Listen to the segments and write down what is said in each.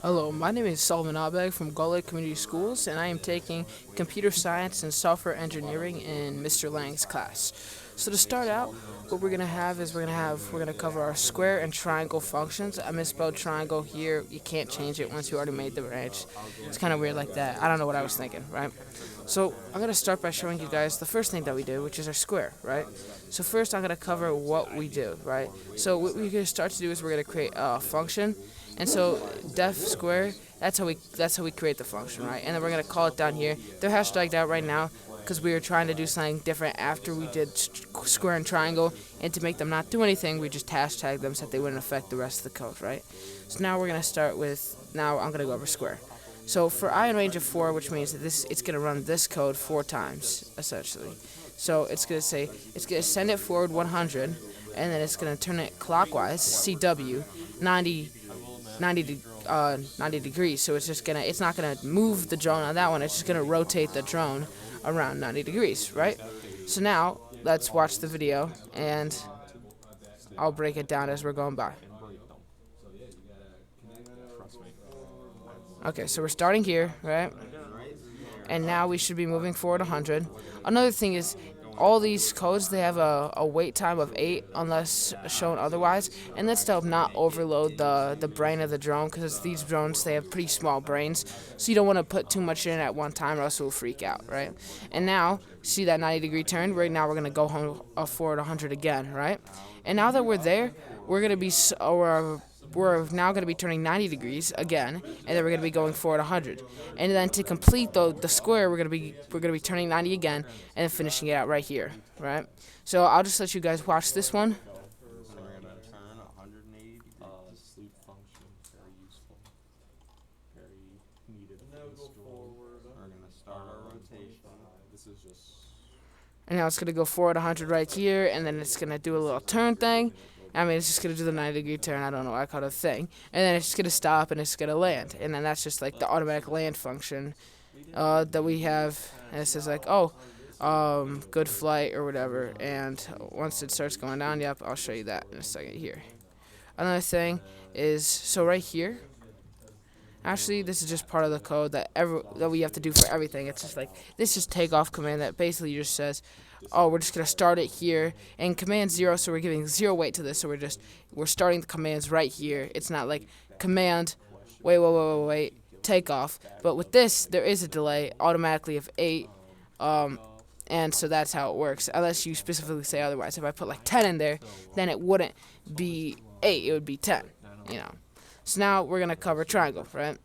Hello, my name is Solomon Abeg from Gull Lake Community Schools, and I am taking computer science and software engineering in Mr. Lang's class. So to start out, what we're gonna have is we're gonna cover our square and triangle functions. I misspelled triangle here. You can't change it once you already made the branch. It's kind of weird like that. I don't know what I was thinking, right? So I'm gonna start by showing you guys the first thing that we do, which is our square, right? So first I'm gonna cover what we do, right? So what we're gonna start to do is we're gonna create a function, and so def square, that's how we create the function, right? And then we're gonna call it down here. They're hashtagged out right now because we were trying to do something different after we did square and triangle, and to make them not do anything, we just hashtag them so that they wouldn't affect the rest of the code, right? So now we're gonna start with I'm gonna go over square. So for I in range of 4, which means that it's gonna run this code 4 times essentially. So it's gonna send it forward 100, and then it's gonna turn it clockwise CW 90 90 degrees. So it's not gonna move the drone on that one. It's just gonna rotate the drone around 90 degrees, right? So now let's watch the video, and I'll break it down as we're going by. Okay, so we're starting here, right? And now we should be moving forward 100. Another thing is, all these codes, they have a wait time of 8 unless shown otherwise, and that's to help not overload the brain of the drone, because these drones, they have pretty small brains, so you don't want to put too much in at one time or else it will freak out, right? And now, see that 90 degree turn? Right now we're going to go home forward 100 again, right? And now that we're there, we're going to be we're now going to be turning 90 degrees again, and then we're going to be going forward 100. And then to complete the square, we're going to be turning 90 again, and then finishing it out right here, right? So I'll just let you guys watch this one. So we're gonna turn 180 sleep function, very useful, very needed. And now go forward. We're gonna start our rotation. This is just. And now it's going to go forward 100 right here, and then it's going to do a little turn thing. I mean, it's just going to do the 90 degree turn. I don't know why I call it a thing. And then it's just going to stop, and it's going to land. And then that's just like the automatic land function that we have. And it says like, oh, good flight or whatever. And once it starts going down, yep, I'll show you that in a second here. Another thing is, so right here, actually, this is just part of the code that we have to do for everything. It's just like this is takeoff command that basically just says, oh, we're just gonna start it here, and command 0, so we're giving 0 weight to this. So we're starting the commands right here. It's not like command wait takeoff. But with this, there is a delay automatically of 8. And so that's how it works, unless you specifically say otherwise. If I put like 10 in there, then it wouldn't be 8, it would be 10, you know. So now we're going to cover triangle, right?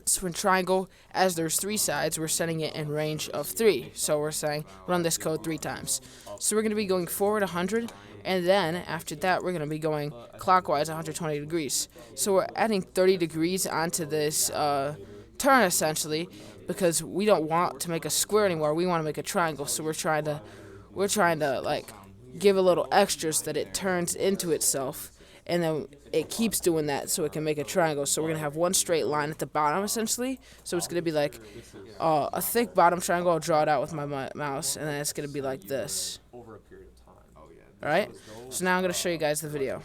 So in triangle, as there's 3 sides, we're setting it in range of 3. So we're saying run this code 3 times. So we're going to be going forward 100, and then after that, we're going to be going clockwise 120 degrees. So we're adding 30 degrees onto this turn, essentially, because we don't want to make a square anymore. We want to make a triangle. So we're trying to like give a little extra so that it turns into itself, and then it keeps doing that so it can make a triangle. So we're going to have one straight line at the bottom, essentially. So it's going to be like a thick bottom triangle. I'll draw it out with my mouse, and then it's going to be like this. Alright? So now I'm going to show you guys the video.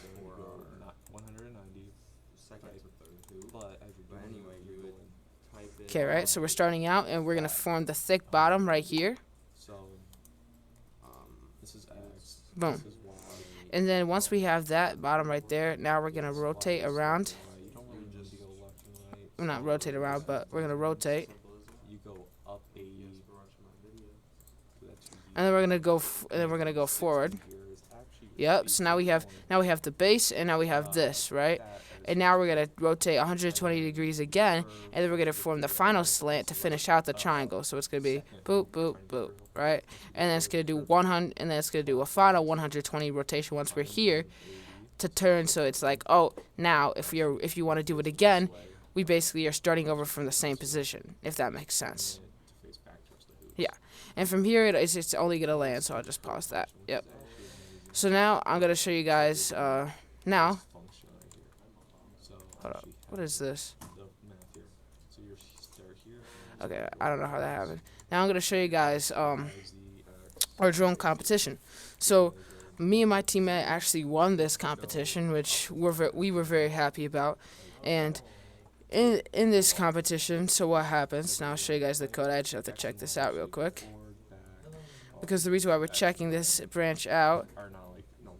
Okay, right? So we're starting out, and we're going to form the thick bottom right here. Boom. And then once we have that bottom right there, now we're going to rotate around. Well, not rotate around, but we're going to rotate. And then we're going to go forward. Yep. So now we have the base, and now we have this, right? And now we're going to rotate 120 degrees again, and then we're going to form the final slant to finish out the triangle. So it's going to be boop, boop, boop, right? And then it's going to do 100, and then it's going to do a final 120 rotation once we're here to turn. So it's like, oh, now if you want to do it again, we basically are starting over from the same position, if that makes sense. Yeah. And from here, it's only going to land, so I'll just pause that. Yep. So now I'm going to show you guys, now. Hold up. What is this? Okay, I don't know how that happened. Now I'm going to show you guys our drone competition. So me and my teammate actually won this competition, which we were very happy about. And in this competition, so what happens? Now I'll show you guys the code. I just have to check this out real quick. Because the reason why we're checking this branch out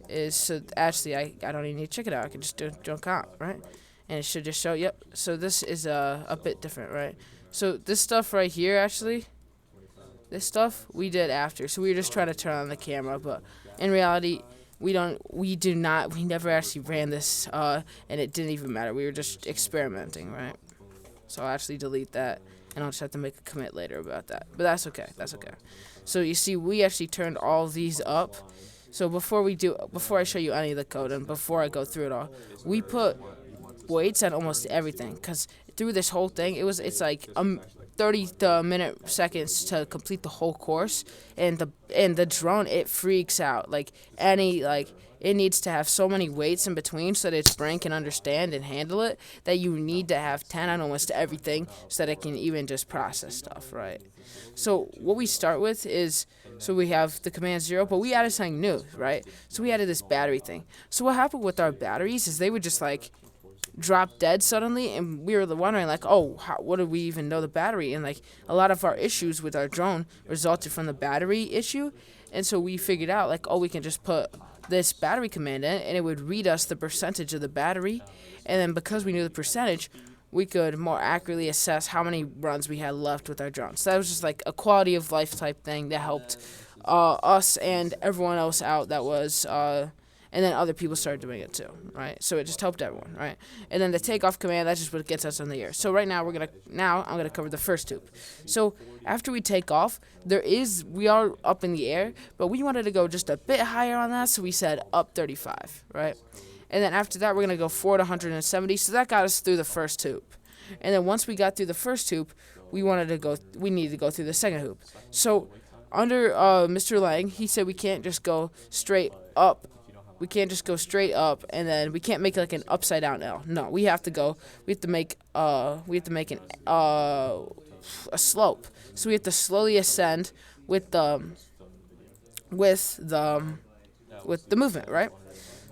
is so actually I don't even need to check it out. I can just do comp, right? And it should just show, yep. So this is a bit different, right? So this stuff right here, actually, this stuff we did after. So we were just trying to turn on the camera, but in reality, we never actually ran this, and it didn't even matter. We were just experimenting, right? So I'll actually delete that, and I'll just have to make a commit later about that. But that's okay, that's okay. So you see, we actually turned all these up. So before I show you any of the code and before I go through it all, we put weights on almost everything, because through this whole thing, it's like 30 minute seconds to complete the whole course, and the drone, it freaks out. It needs to have so many weights in between so that its brain can understand and handle it, that you need to have 10 on almost everything so that it can even just process stuff, right? So what we start with is, so we have the command 0, but we added something new, right? So we added this battery thing. So what happened with our batteries is they would just drop dead suddenly, and we were wondering what did we even know the battery? And a lot of our issues with our drone resulted from the battery issue, and so we figured out we can just put this battery command in, and it would read us the percentage of the battery, and then because we knew the percentage, we could more accurately assess how many runs we had left with our drone. So that was just a quality of life type thing that helped us and everyone else out. That was and then other people started doing it too, right? So it just helped everyone, right? And then the takeoff command, that's just what gets us in the air. So right now I'm gonna cover the first hoop. So after we take off, we are up in the air, but we wanted to go just a bit higher on that, so we said up 35, right? And then after that, we're gonna go forward 170. So that got us through the first hoop. And then once we got through the first hoop, we needed to go through the second hoop. So under Mr. Lang, he said we can't just go straight up. We can't just go straight up, and then we can't make an upside down L. No, we have to make a slope. So we have to slowly ascend with the movement, right?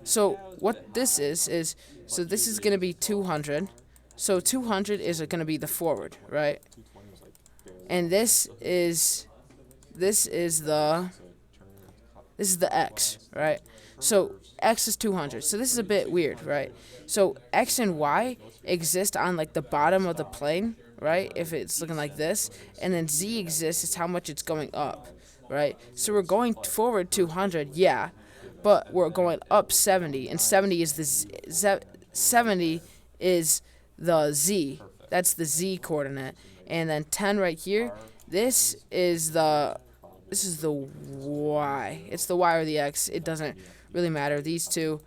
So what this is so this is gonna be 200. So 200 is gonna be the forward, right? And this is the X, right? So X is 200. So this is a bit weird, right? So X and Y exist on the bottom of the plane, right? If it's looking like this, and then Z exists is how much it's going up, right? So we're going forward 200, yeah, but we're going up 70, and 70 is the 70 is the Z. That's the Z coordinate, and then 10 right here. This is the Y. It's the Y or the X. It doesn't really matter, these two.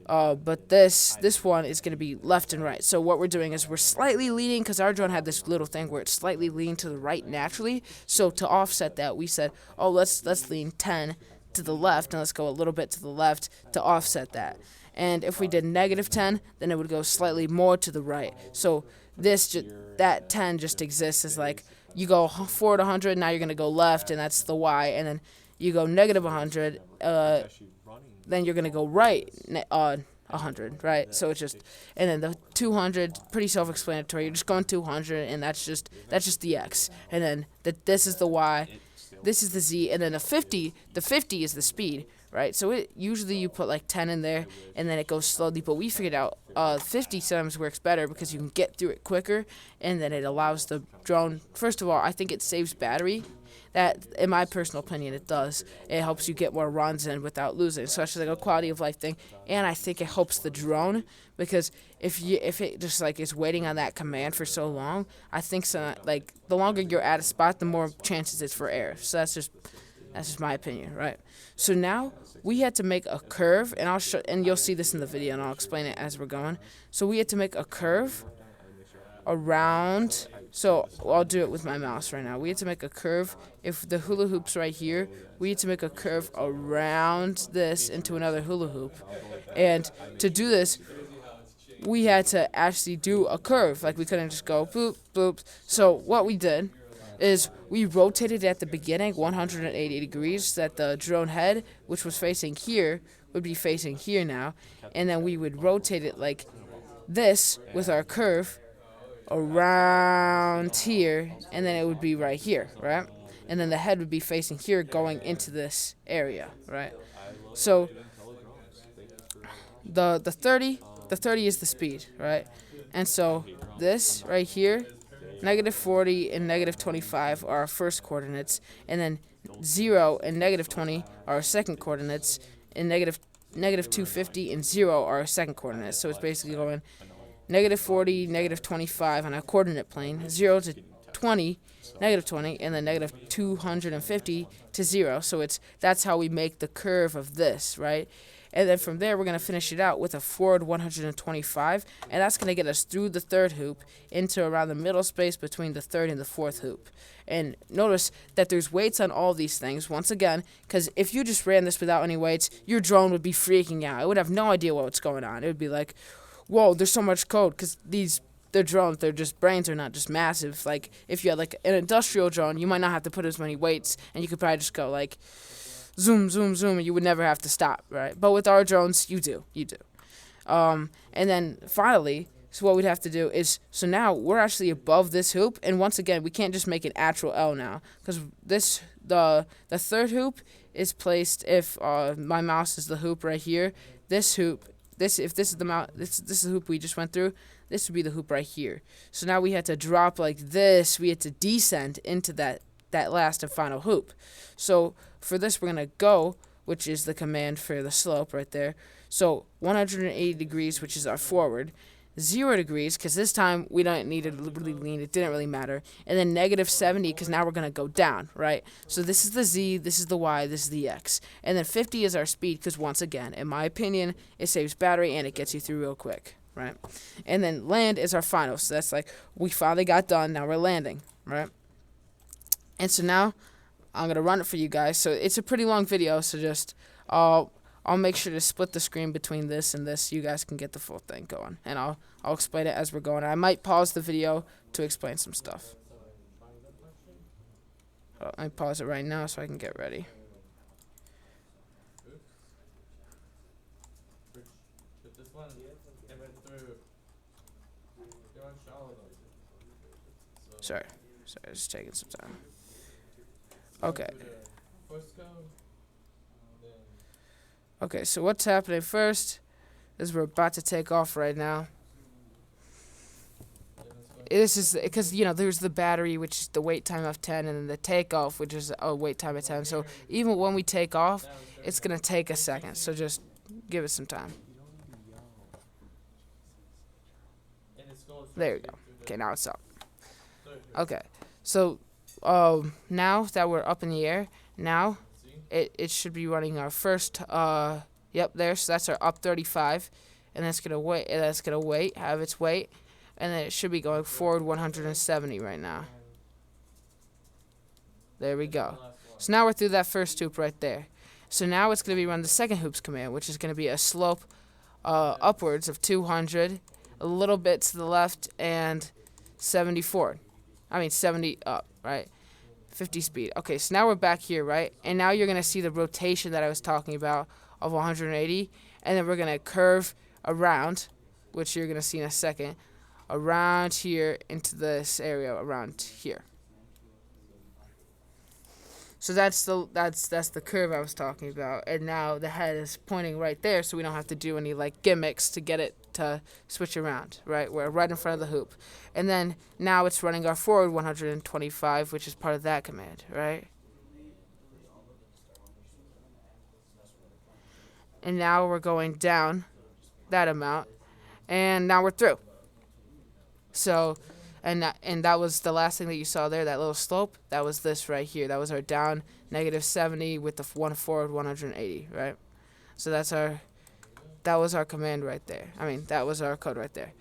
But this one is going to be left and right. So what we're doing is we're slightly leaning, because our drone had this little thing where it's slightly leaning to the right naturally. So to offset that, we said, let's lean 10 to the left, and let's go a little bit to the left to offset that. And if we did -10, then it would go slightly more to the right. So that 10 just exists as you go forward 100, now you're going to go left, and that's the Y, and then you go -100, then you're going to go right 100, right? So it's just, and then the 200, pretty self-explanatory. You're just going 200, and that's just the X. And then this is the Y, this is the Z, and then the 50 is the speed, right? So usually you put 10 in there, and then it goes slowly, but we figured out 50 sometimes works better because you can get through it quicker, and then it allows the drone, first of all, I think it saves battery. That, in my personal opinion, it does. It helps you get more runs in without losing. So it's a quality of life thing, and I think it helps the drone, because if it just is waiting on that command for so long, I think the longer you're at a spot, the more chances it's for error. So that's just my opinion, right? So now we had to make a curve, and you'll see this in the video, and I'll explain it as we're going. So we had to make a curve around. So I'll do it with my mouse right now. We had to make a curve. If the hula hoop's right here, we had to make a curve around this into another hula hoop. And to do this, we had to actually do a curve. We couldn't just go boop, boop. So what we did is we rotated at the beginning 180 degrees so that the drone head, which was facing here, would be facing here now. And then we would rotate it like this with our curve around here, and then it would be right here, right? And then the head would be facing here, going into this area, right? So the 30 is the speed, right? And so this right here, negative 40 and negative 25 are our first coordinates, and then 0 and negative 20 are our second coordinates, and negative 250 and 0 are our second coordinates. So it's basically going negative 40, negative 25 on a coordinate plane, 0 to 20, negative 20, and then negative 250 to 0. So that's how we make the curve of this, right? And then from there, we're going to finish it out with a forward 125, and that's going to get us through the third hoop into around the middle space between the third and the fourth hoop. And notice that there's weights on all these things, once again, because if you just ran this without any weights, your drone would be freaking out. It would have no idea what's going on. It would be like, whoa, there's so much code, because they're drones, they're just brains are not just massive. Like, if you had like an industrial drone, you might not have to put as many weights, and you could probably just go like zoom, zoom, zoom, and you would never have to stop, right? But with our drones, you do. And then finally, so what we'd have to do is, so now we're actually above this hoop, and once again, we can't just make an actual L now, because the third hoop is placed, if my mouse is the hoop right here, this hoop, if this is this is the hoop we just went through, this would be the hoop right here. So now we had to drop like this, we had to descend into that last and final hoop. So for this, we're going to go, which is the command for the slope right there. So 180 degrees, which is our forward. 0 degrees, because this time we don't need to really lean. It didn't really matter. And then negative 70, because now we're going to go down, right? So this is the Z, this is the Y, this is the X. And then 50 is our speed, because once again, in my opinion, it saves battery and it gets you through real quick, right? And then land is our final. So that's like, we finally got done. Now we're landing, right? And so now I'm going to run it for you guys. So it's a pretty long video, so just I'll make sure to split the screen between this and this. You guys can get the full thing going, and I'll explain it as we're going. I might pause the video to explain some stuff. Let me pause it right now so I can get ready. Sorry, it's taking some time. Okay. Okay, so what's happening first is we're about to take off right now. This is because, there's the battery, which is the wait time of 10, and then the takeoff, which is a wait time of 10. So even when we take off, it's going to take a second. So just give it some time. There you go. Okay, now it's up. Okay, so now that we're up in the air, now it should be running our first, yep, there, so that's our up 35, and that's going to wait, have its weight, and then it should be going forward 170 right now. There we go. So now we're through that first hoop right there. So now it's going to be run the second hoops command, which is going to be a slope upwards of 200, a little bit to the left, and 70 up, right? 50 speed. Okay, so now we're back here, right? And now you're going to see the rotation that I was talking about of 180. And then we're going to curve around, which you're going to see in a second, around here into this area around here. So that's the curve I was talking about. And now the head is pointing right there, so we don't have to do any like gimmicks to get it to switch around, right? We're right in front of the hoop. And then now it's running our forward 125, which is part of that command, right? And now we're going down that amount, and now we're through. So, and that was the last thing that you saw there, that little slope. That was this right here. That was our down negative 70 with the one forward 180, right? So that was our command right there. That was our code right there.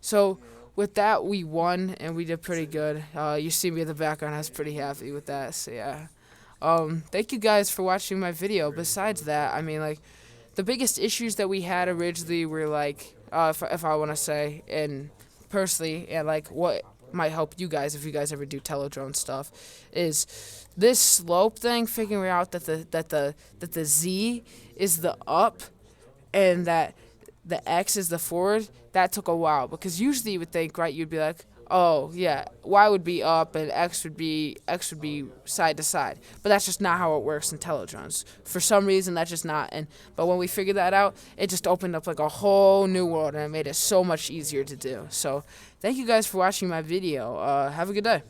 So with that, we won, and we did pretty good. You see me in the background. I was pretty happy with that. So yeah. Thank you guys for watching my video. Besides that, the biggest issues that we had originally were like, if I want to say, and personally, and like what might help you guys if you guys ever do Tello Drone stuff, is this slope thing, figuring out that the Z is the up and that the X is the forward. that took a while, because usually you would think, right, you'd be like, oh yeah, y would be up and x would be side to side, but that's just not how it works in Tello Drones. For some reason, that's just not. And but when we figured that out, it just opened up like a whole new world, and it made it so much easier to do. So thank you guys for watching my video. Have a good day.